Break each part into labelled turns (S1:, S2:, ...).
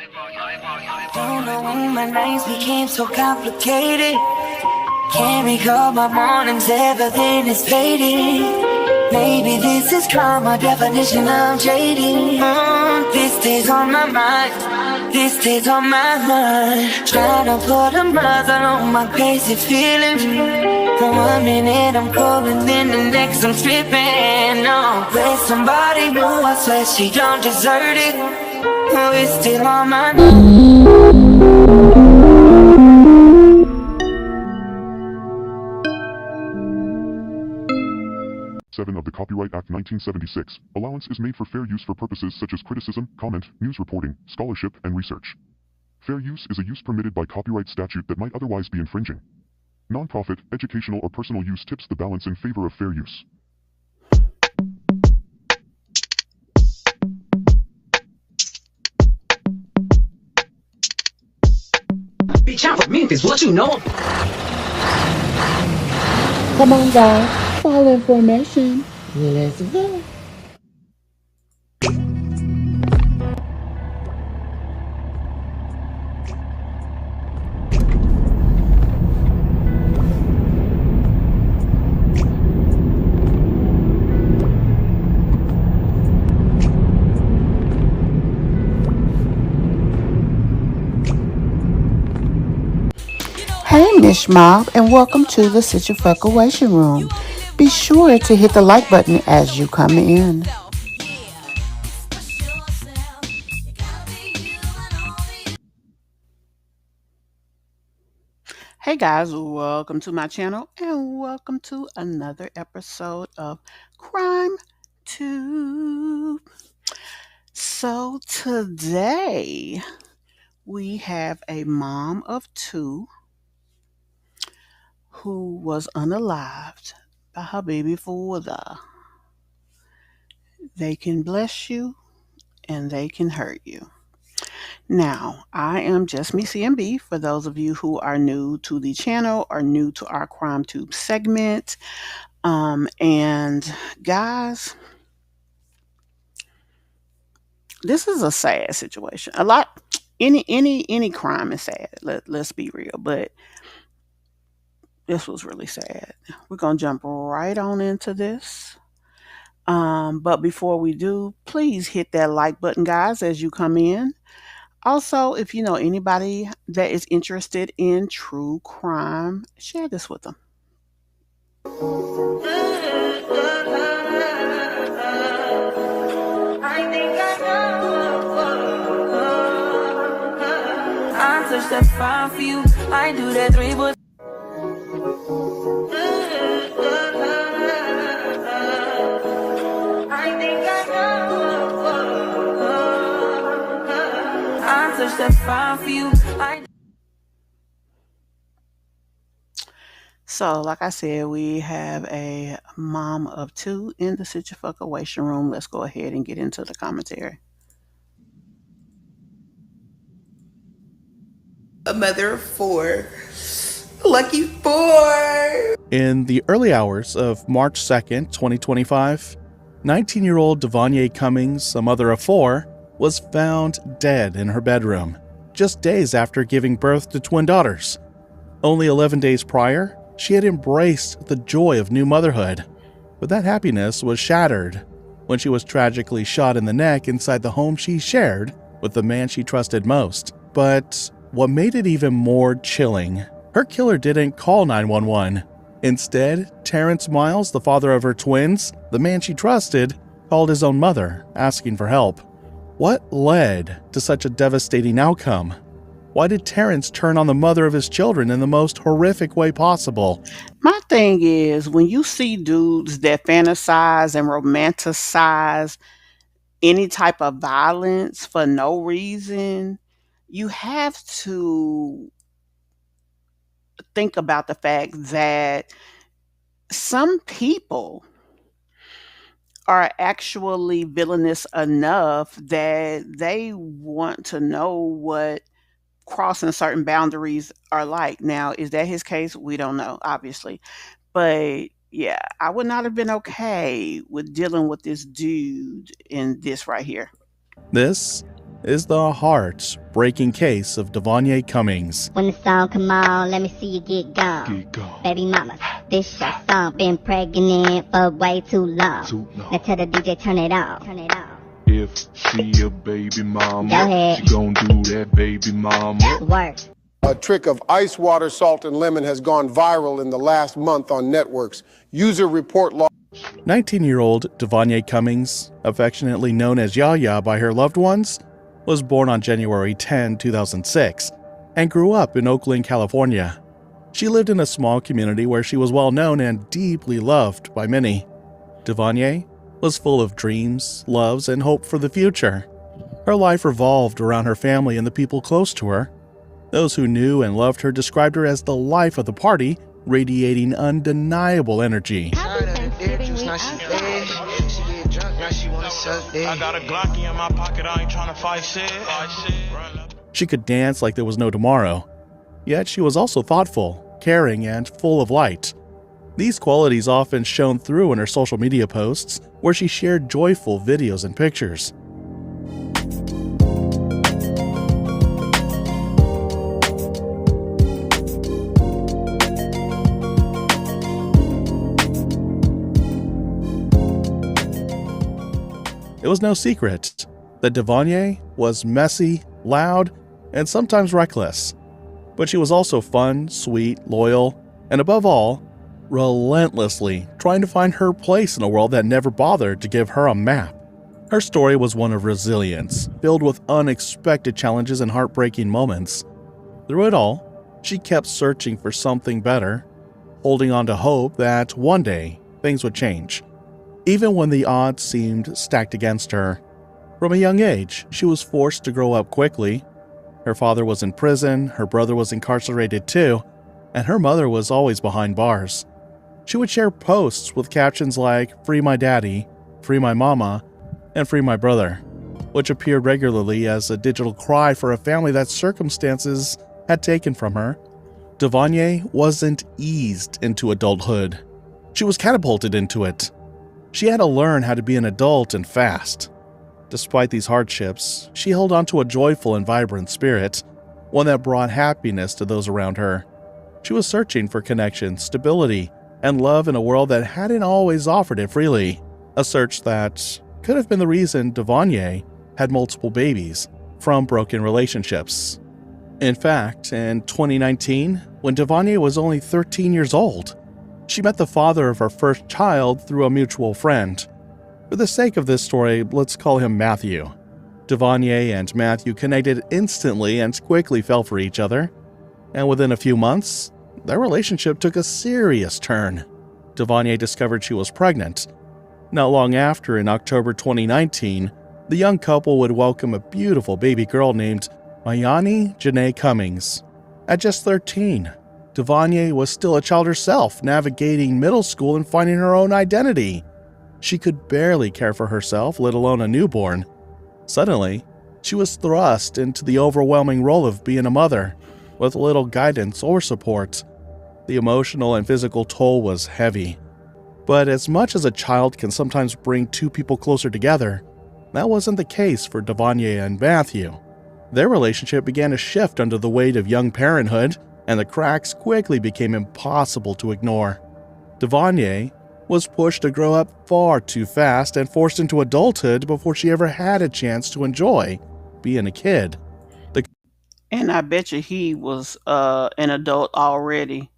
S1: Don't know when my nights became so complicated. Can't recall my mornings, everything is fading. Maybe this is karma, definition of jading. This stays on my mind, this stays on my mind. Trying to put a muzzle on my crazy feelings. For 1 minute I'm cold and then the next I'm tripping. No, with somebody new, I swear she don't deserve it. Oh, it's still on my mind.
S2: 7 of the Copyright Act 1976, allowance is made for fair use for purposes such as criticism, comment, news reporting, scholarship, and research. Fair use is a use permitted by copyright statute that might otherwise be infringing. Nonprofit, educational, or personal use tips the balance in favor of fair use.
S3: Beach out for Memphis, what you know?
S4: Come on, guys. Follow information. Let's go. Hey, Mish MObb, and welcome to the Situation Room. Be sure to hit the like button as you come in. Hey guys, welcome to my channel and welcome to another episode of Crime Tube. So today we have a mom of two who was unalived by her baby father. They can bless you and they can hurt you. Now, I am Justmecmb for those of you who are new to the channel or new to our Crime Tube segment. And guys, this is a sad situation. Any crime is sad. Let's be real, but this was really sad. We're gonna jump right on into this. But before we do, please hit that like button, guys, as you come in. Also, if you know anybody that is interested in true crime, share this with them.
S1: I touch that fire for you. I do that 3 but I think I know. I touch that fire for you.
S4: So, like I said, we have a mom of two in the situation room. Let's go ahead and get into the commentary.
S5: A mother of 4. Lucky 4!
S6: In the early hours of March 2nd, 2025, 19-year-old Devonye Cummings, a mother of 4, was found dead in her bedroom, just days after giving birth to twin daughters. Only 11 days prior, she had embraced the joy of new motherhood, but that happiness was shattered when she was tragically shot in the neck inside the home she shared with the man she trusted most. But what made it even more chilling, her killer didn't call 911. Instead, Terrence Miles, the father of her twins, the man she trusted, called his own mother, asking for help. What led to such a devastating outcome? Why did Terrence turn on the mother of his children in the most horrific way possible?
S4: My thing is, when you see dudes that fantasize and romanticize any type of violence for no reason, you have to think about the fact that some people are actually villainous enough that they want to know what crossing certain boundaries are like. Now, is that his case? We don't know, obviously. But yeah, I would not have been okay with dealing with this dude in this right here.
S6: This is the heart heartbreaking case of Devonye Cummings.
S7: When the song come on, let me see you get gone. Baby mama, this your song. Been pregnant for way too long. Now tell the DJ turn it on. Turn it on.
S8: If she a baby mama,
S7: Go ahead.
S8: she gon' do that baby mama.
S7: Work.
S9: A trick of ice water, salt, and lemon has gone viral in the last month on networks. User report log.
S6: 19-year-old Devonye Cummings, affectionately known as Yaya by her loved ones, was born on January 10, 2006, and grew up in Oakland, California. She lived in a small community where she was well known and deeply loved by many. Devonye was full of dreams, loves, and hope for the future. Her life revolved around her family and the people close to her. Those who knew and loved her described her as the life of the party, radiating undeniable energy.
S10: I got a Glocky in my pocket, I ain't trying to fight shit.
S6: She could dance like there was no tomorrow. Yet she was also thoughtful, caring, and full of light. These qualities often shone through in her social media posts, where she shared joyful videos and pictures. It was no secret that Devonye was messy, loud, and sometimes reckless. But she was also fun, sweet, loyal, and above all, relentlessly trying to find her place in a world that never bothered to give her a map. Her story was one of resilience, filled with unexpected challenges and heartbreaking moments. Through it all, she kept searching for something better, holding on to hope that one day things would change. Even when the odds seemed stacked against her. From a young age, she was forced to grow up quickly. Her father was in prison, her brother was incarcerated too, and her mother was always behind bars. She would share posts with captions like "Free my daddy," "Free my mama," and "Free my brother," which appeared regularly as a digital cry for a family that circumstances had taken from her. Devonye wasn't eased into adulthood. She was catapulted into it. She had to learn how to be an adult and fast. Despite these hardships, she held on to a joyful and vibrant spirit, one that brought happiness to those around her. She was searching for connection, stability, and love in a world that hadn't always offered it freely. A search that could have been the reason Devonye had multiple babies from broken relationships. In fact, in 2019, when Devonye was only 13 years old, she met the father of her first child through a mutual friend. For the sake of this story, let's call him Matthew. Devonye and Matthew connected instantly and quickly fell for each other, and within a few months, their relationship took a serious turn. Devonye discovered she was pregnant. Not long after, in October 2019, the young couple would welcome a beautiful baby girl named Mayani Janae Cummings. At just 13, Devonye was still a child herself, navigating middle school and finding her own identity. She could barely care for herself, let alone a newborn. Suddenly, she was thrust into the overwhelming role of being a mother, with little guidance or support. The emotional and physical toll was heavy. But as much as a child can sometimes bring two people closer together, that wasn't the case for Devonye and Matthew. Their relationship began to shift under the weight of young parenthood, and the cracks quickly became impossible to ignore. Devonye was pushed to grow up far too fast and forced into adulthood before she ever had a chance to enjoy being a kid.
S4: And I bet you he was an adult already.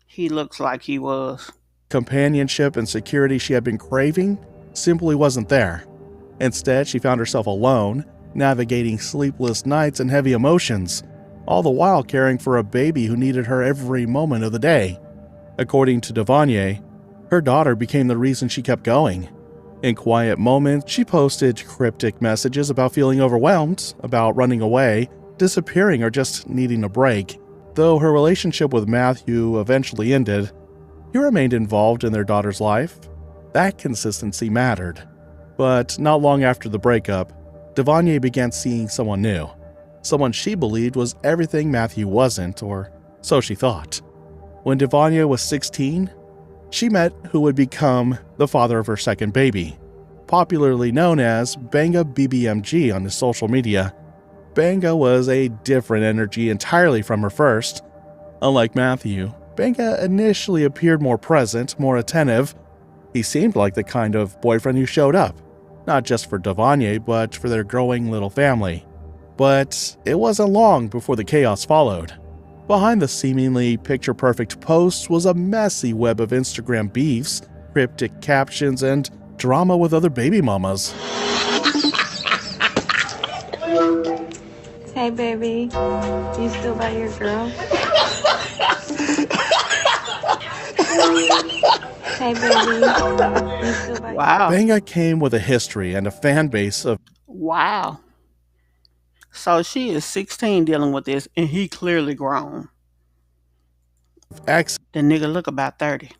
S4: He looks like he was.
S6: Companionship and security she had been craving simply wasn't there. Instead, she found herself alone, navigating sleepless nights and heavy emotions, all the while caring for a baby who needed her every moment of the day. According to Devonye, her daughter became the reason she kept going. In quiet moments, she posted cryptic messages about feeling overwhelmed, about running away, disappearing, or just needing a break. Though her relationship with Matthew eventually ended, he remained involved in their daughter's life. That consistency mattered. But not long after the breakup, Devonye began seeing someone new. Someone she believed was everything Matthew wasn't, or so she thought. When Devonye was 16, she met who would become the father of her second baby, popularly known as Banga BBMG on his social media. Benga was a different energy entirely from her first. Unlike Matthew, Benga initially appeared more present, more attentive. He seemed like the kind of boyfriend who showed up, not just for Devonye, but for their growing little family. But it wasn't long before the chaos followed. Behind the seemingly picture-perfect posts was a messy web of Instagram beefs, cryptic captions, and drama with other baby mamas.
S11: Hey baby, you still by your girl? Hey baby, you still by
S4: Wow.
S6: Benga came with a history and a fan base of
S4: Wow. So she is 16 dealing with this, and he clearly grown.
S6: exes
S4: The nigga look about 30.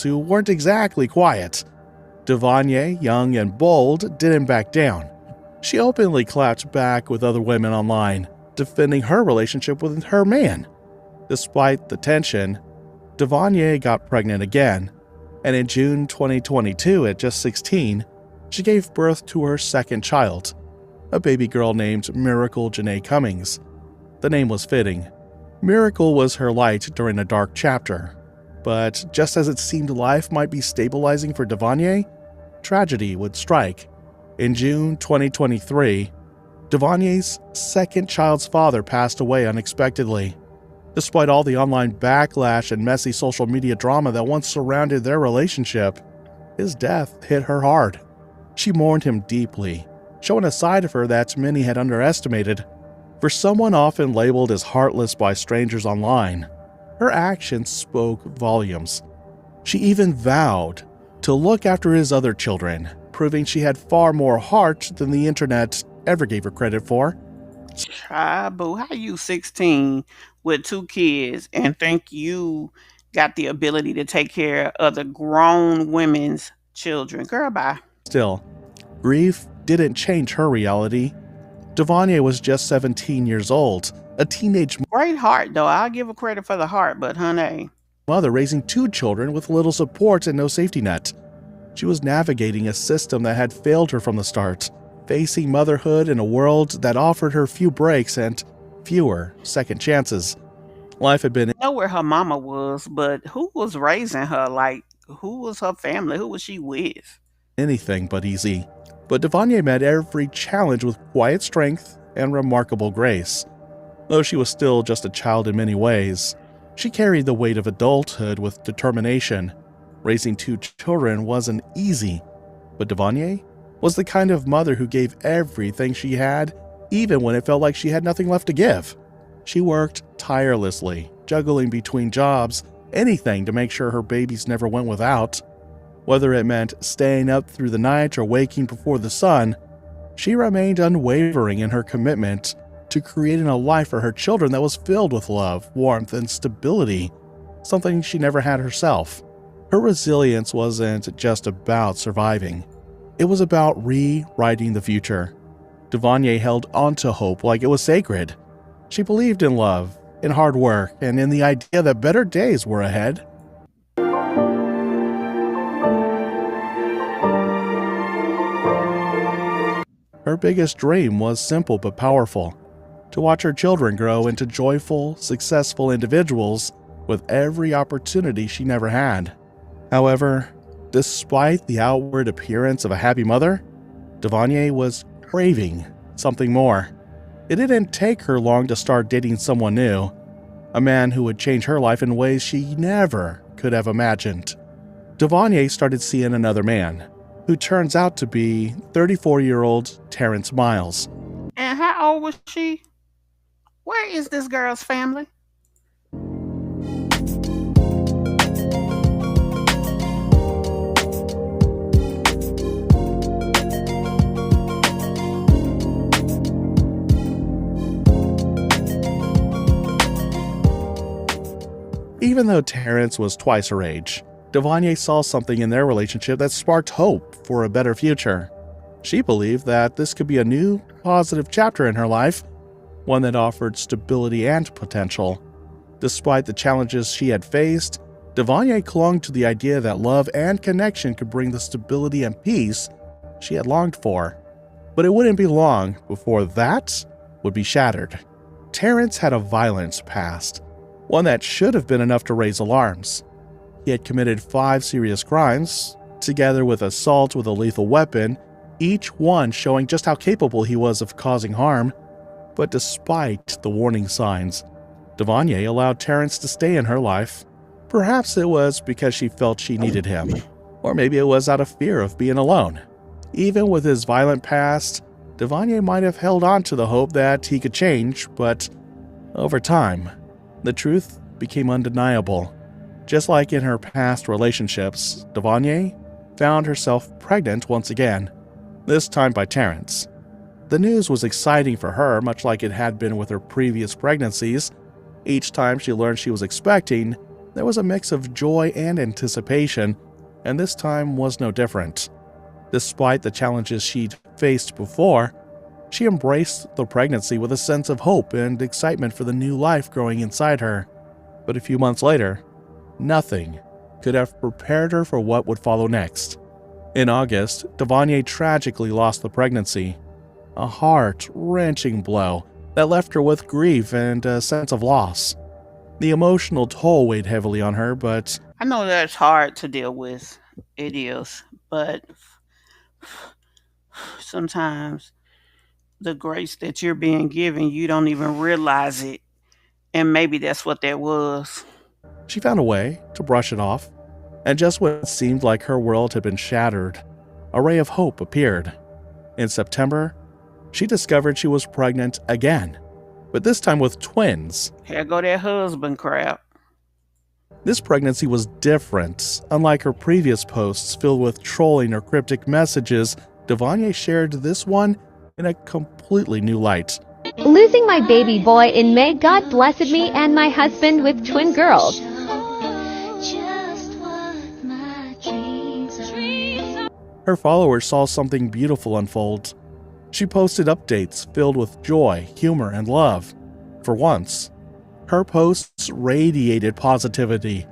S6: who weren't exactly quiet. Devonye, young and bold, didn't back down. She openly clapped back with other women online, defending her relationship with her man. Despite the tension, Devonye got pregnant again, and in June 2022, at just 16, she gave birth to her second child, a baby girl named Miracle Janae Cummings. The name was fitting. Miracle was her light during a dark chapter, but just as it seemed life might be stabilizing for Devonye, tragedy would strike. In June 2023, Devonye's second child's father passed away unexpectedly. Despite all the online backlash and messy social media drama that once surrounded their relationship, his death hit her hard. She mourned him deeply, showing a side of her that many had underestimated. For someone often labeled as heartless by strangers online, her actions spoke volumes. She even vowed to look after his other children, proving she had far more heart than the internet ever gave her credit for.
S4: Boo, how you 16 with 2 kids and think you got the ability to take care of other grown women's children? Girl, bye.
S6: Still, grief didn't change her reality. Devonye was just 17 years old, a teenage
S4: Great heart, though. I'll give her credit for the heart, but honey.
S6: mother raising 2 children with little support and no safety net. She was navigating a system that had failed her from the start, facing motherhood in a world that offered her few breaks and fewer second chances. Life had been
S4: I know where her mama was, but who was raising her? Like, who was her family? Who was she with?
S6: anything but easy. But Devonye met every challenge with quiet strength and remarkable grace. Though she was still just a child in many ways, she carried the weight of adulthood with determination. Raising 2 children wasn't easy, but Devonye was the kind of mother who gave everything she had, even when it felt like she had nothing left to give. She worked tirelessly, juggling between jobs, anything to make sure her babies never went without. Whether it meant staying up through the night or waking before the sun, she remained unwavering in her commitment to creating a life for her children that was filled with love, warmth, and stability, something she never had herself. Her resilience wasn't just about surviving. It was about rewriting the future. Devonye held onto hope like it was sacred. She believed in love, in hard work, and in the idea that better days were ahead. Her biggest dream was simple but powerful: to watch her children grow into joyful, successful individuals with every opportunity she never had. However, despite the outward appearance of a happy mother, Devonye was craving something more. It didn't take her long to start dating someone new, a man who would change her life in ways she never could have imagined. Devonye started seeing another man, who turns out to be 34-year-old Terrence Miles.
S4: And how old was she? Where is this girl's family?
S6: Even though Terrence was twice her age, Devonye saw something in their relationship that sparked hope for a better future. She believed that this could be a new, positive chapter in her life, one that offered stability and potential. Despite the challenges she had faced, Devonye clung to the idea that love and connection could bring the stability and peace she had longed for. But it wouldn't be long before that would be shattered. Terrence had a violent past, one that should have been enough to raise alarms. He had committed 5 serious crimes, together with assault with a lethal weapon, each one showing just how capable he was of causing harm. But despite the warning signs, Devonye allowed Terrence to stay in her life. Perhaps it was because she felt she needed him, or maybe it was out of fear of being alone. Even with his violent past, Devonye might have held on to the hope that he could change, but over time, the truth became undeniable. Just like in her past relationships, Devonye found herself pregnant once again, this time by Terrence. The news was exciting for her, much like it had been with her previous pregnancies. Each time she learned she was expecting, there was a mix of joy and anticipation, and this time was no different. Despite the challenges she'd faced before, she embraced the pregnancy with a sense of hope and excitement for the new life growing inside her. But a few months later, nothing could have prepared her for what would follow next. In August, Devonye tragically lost the pregnancy, a heart-wrenching blow that left her with grief and a sense of loss. The emotional toll weighed heavily on her, but
S4: I know that's hard to deal with. It is. But sometimes the grace that you're being given, you don't even realize it. And maybe that's what that was.
S6: she found a way to brush it off. And just when it seemed like her world had been shattered, a ray of hope appeared. In September, she discovered she was pregnant again, but this time with twins.
S4: Here go that husband crap.
S6: This pregnancy was different. Unlike her previous posts filled with trolling or cryptic messages, Devonye shared this one in a completely new light.
S12: Losing my baby boy in May, God blessed me and my husband with twin girls.
S6: Her followers saw something beautiful unfold. She posted updates filled with joy, humor, and love. For once, her posts radiated positivity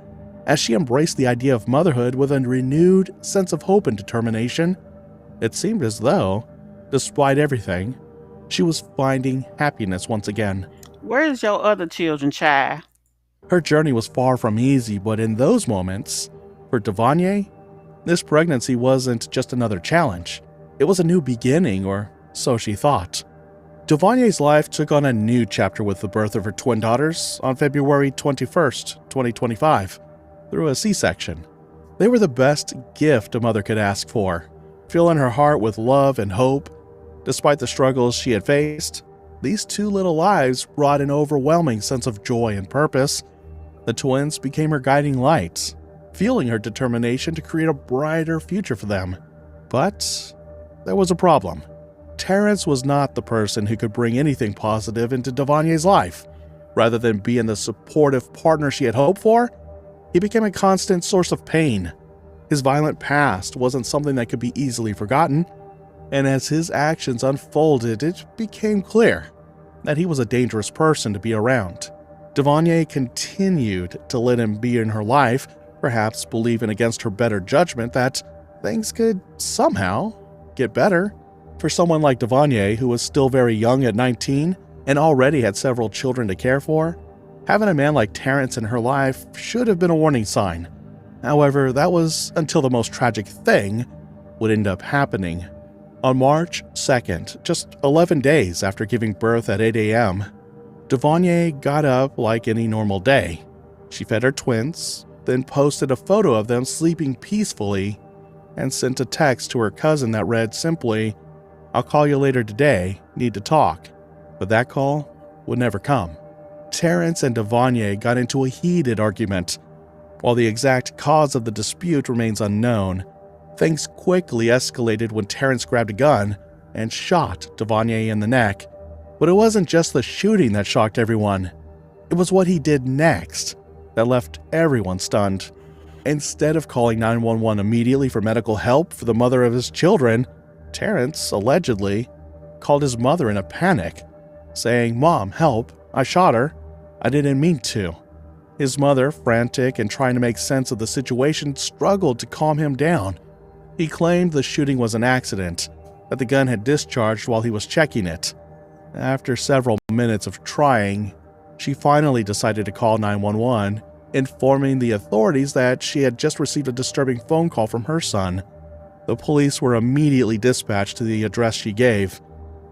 S6: as she embraced the idea of motherhood with a renewed sense of hope and determination. It seemed as though, despite everything, she was finding happiness once again.
S4: Where's your other children, child?
S6: Her journey was far from easy, but in those moments, for Devonye, this pregnancy wasn't just another challenge. It was a new beginning, or so she thought. Devonye's life took on a new chapter with the birth of her twin daughters on February 21st, 2025, through a C-section. They were the best gift a mother could ask for, filling her heart with love and hope. Despite the struggles she had faced, these two little lives brought an overwhelming sense of joy and purpose. The twins became her guiding light, fueling her determination to create a brighter future for them. But there was a problem. Terrence was not the person who could bring anything positive into Devonye's life. Rather than being the supportive partner she had hoped for, he became a constant source of pain. His violent past wasn't something that could be easily forgotten, and as his actions unfolded, it became clear that he was a dangerous person to be around. Devonye continued to let him be in her life, perhaps believing against her better judgment that things could somehow get better. For someone like Devonye, who was still very young at 19 and already had several children to care for, having a man like Terrence in her life should have been a warning sign. However, that was until the most tragic thing would end up happening. On March 2nd, just 11 days after giving birth at 8 a.m., Devonye got up like any normal day. She fed her twins, then posted a photo of them sleeping peacefully and sent a text to her cousin that read simply, "I'll call you later today, need to talk." But that call would never come. Terrence and Devonye got into a heated argument. While the exact cause of the dispute remains unknown, things quickly escalated when Terrence grabbed a gun and shot Devonye in the neck. But it wasn't just the shooting that shocked everyone. It was what he did next that left everyone stunned. Instead of calling 911 immediately for medical help for the mother of his children, Terrence allegedly called his mother in a panic, saying, "Mom, help, I shot her. I didn't mean to." His mother, frantic and trying to make sense of the situation, struggled to calm him down. He claimed the shooting was an accident, that the gun had discharged while he was checking it. After several minutes of trying, she finally decided to call 911, informing the authorities that she had just received a disturbing phone call from her son. The police were immediately dispatched to the address she gave,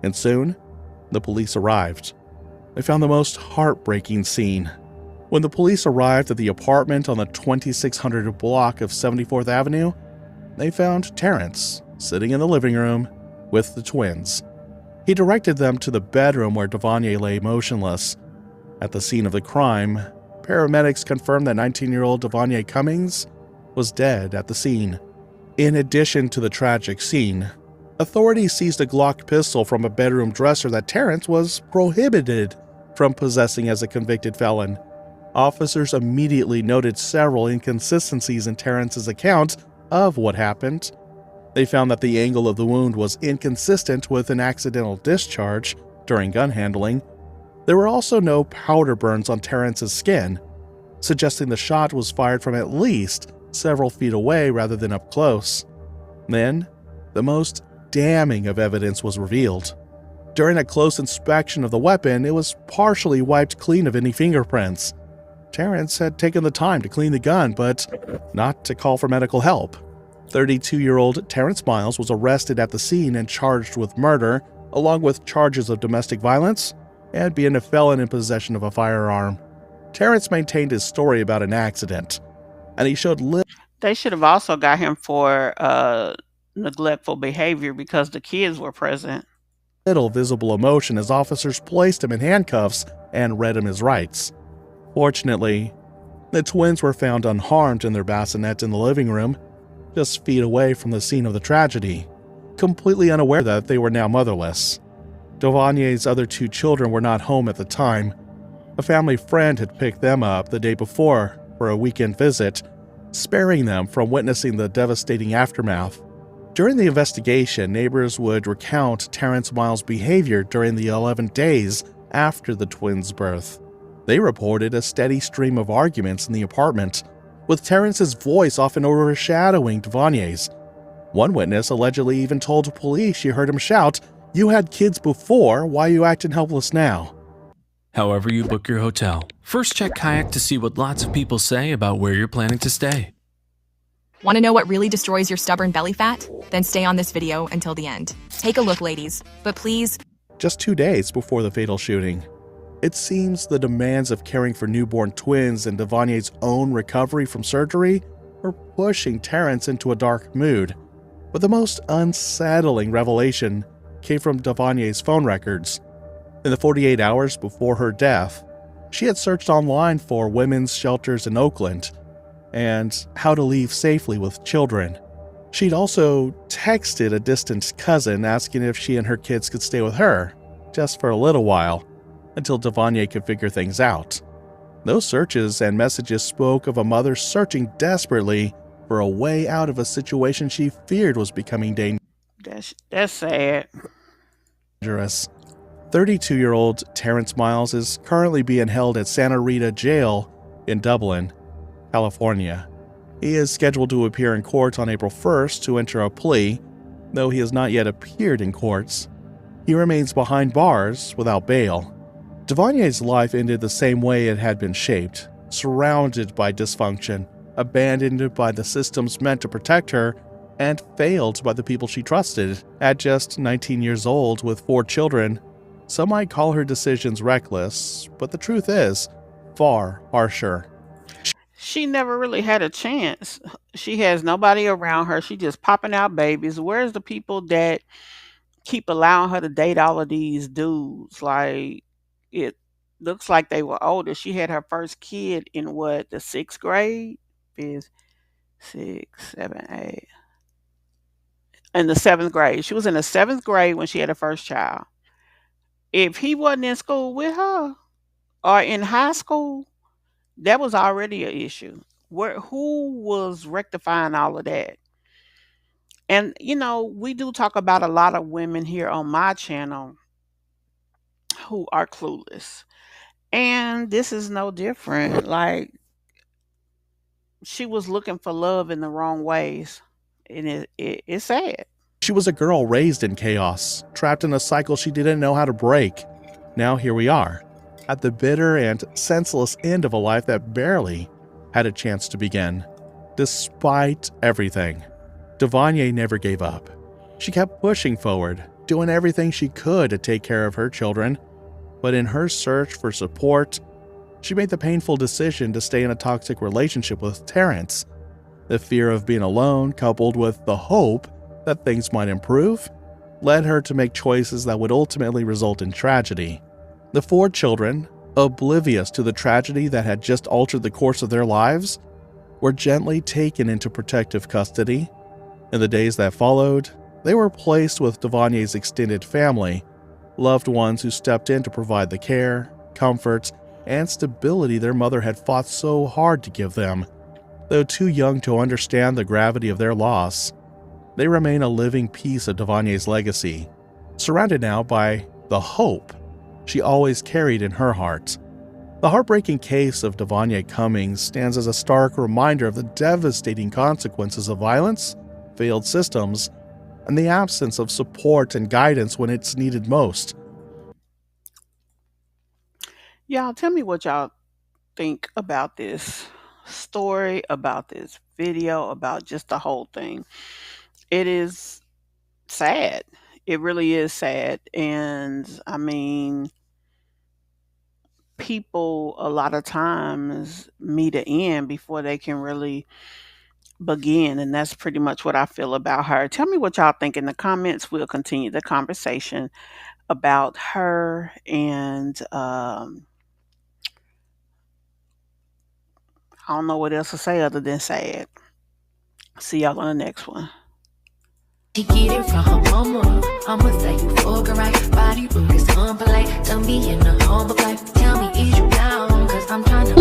S6: and soon, the police arrived. They found the most heartbreaking scene. When the police arrived at the apartment on the 2600 block of 74th Avenue, they found Terrence sitting in the living room with the twins. He directed them to the bedroom where Devonye lay motionless. At the scene of the crime, paramedics confirmed that 19-year-old Devonye Cummings was dead at the scene. In addition to the tragic scene, authorities seized a Glock pistol from a bedroom dresser that Terrence was prohibited from possessing as a convicted felon. Officers immediately noted several inconsistencies in Terrence's account of what happened. They found that the angle of the wound was inconsistent with an accidental discharge during gun handling. There were also no powder burns on Terrence's skin, suggesting the shot was fired from at least several feet away rather than up close. Then, the most damning of evidence was revealed. During a close inspection of the weapon, it was partially wiped clean of any fingerprints. Terrence had taken the time to clean the gun, but not to call for medical help. 32-year-old Terrence Miles was arrested at the scene and charged with murder, along with charges of domestic violence and being a felon in possession of a firearm. Terrence maintained his story about an accident, and he showed little.
S4: They should have also got him for neglectful behavior because the kids were present.
S6: Little visible emotion as officers placed him in handcuffs and read him his rights. Fortunately, the twins were found unharmed in their bassinet in the living room, just feet away from the scene of the tragedy, completely unaware that they were now motherless. Devonye's other two children were not home at the time. A family friend had picked them up the day before for a weekend visit, sparing them from witnessing the devastating aftermath. During the investigation, neighbors would recount Terrence Miles' behavior during the 11 days after the twins' birth. They reported a steady stream of arguments in the apartment, with Terrence's voice often overshadowing Devonye's. One witness allegedly even told police she heard him shout, "You had kids before, why you acting helpless now?"
S13: However you book your hotel, first check Kayak to see what lots of people say about where you're planning to stay.
S14: Want to know what really destroys your stubborn belly fat? Then stay on this video until the end. Take a look, ladies, but please.
S6: Just 2 days before the fatal shooting, it seems the demands of caring for newborn twins and Devonye's own recovery from surgery were pushing Terrence into a dark mood. But the most unsettling revelation came from Devonye's phone records. In the 48 hours before her death, she had searched online for women's shelters in Oakland and how to leave safely with children. She'd also texted a distant cousin asking if she and her kids could stay with her, just for a little while, until Devonye could figure things out. Those searches and messages spoke of a mother searching desperately for a way out of a situation she feared was becoming
S4: That's sad.
S6: dangerous. 32-year-old Terrence Miles is currently being held at Santa Rita Jail in Dublin, California. He is scheduled to appear in court on April 1st to enter a plea, though he has not yet appeared in courts. He remains behind bars without bail. Devonye's life ended the same way it had been shaped, surrounded by dysfunction, abandoned by the systems meant to protect her, and failed by the people she trusted. At just 19 years old with 4 children, some might call her decisions reckless, but the truth is far harsher.
S4: She never really had a chance. She has nobody around her. She just popping out babies. Where's the people that keep allowing her to date all of these dudes? Like, it looks like they were older. She had her first kid in what, the 6th grade? Is 6, 7, 8. In the 7th grade. She was in the 7th grade when she had her first child. If he wasn't in school with her or in high school, that was already an issue. Who was rectifying all of that? And we do talk about a lot of women here on my channel who are clueless. And this is no different. Like, she was looking for love in the wrong ways. And it's sad.
S6: She was a girl raised in chaos, trapped in a cycle she didn't know how to break. Now here we are, at the bitter and senseless end of a life that barely had a chance to begin. Despite everything, Devonye never gave up. She kept pushing forward, doing everything she could to take care of her children, but in her search for support, she made the painful decision to stay in a toxic relationship with Terrence. The fear of being alone, coupled with the hope that things might improve, led her to make choices that would ultimately result in tragedy. The 4 children, oblivious to the tragedy that had just altered the course of their lives, were gently taken into protective custody. In the days that followed, they were placed with Devonye's extended family, loved ones who stepped in to provide the care, comfort, and stability their mother had fought so hard to give them. Though too young to understand the gravity of their loss, they remain a living piece of Devonye's legacy, surrounded now by the hope she always carried in her heart. The heartbreaking case of Devonye Cummings stands as a stark reminder of the devastating consequences of violence, failed systems, and the absence of support and guidance when it's needed most.
S4: Y'all tell me what y'all think about this story, about this video, about just the whole thing. It is sad. It really is sad. And I mean, people a lot of times meet an end before they can really begin. And that's pretty much what I feel about her. Tell me what y'all think in the comments. We'll continue the conversation about her. And I don't know what else to say other than sad. See y'all on the next one.
S1: She get it from her mama. I'ma say you fucking right. Body look is unpolite. Tell me in a humble life. Tell me is you down? Cause I'm trying to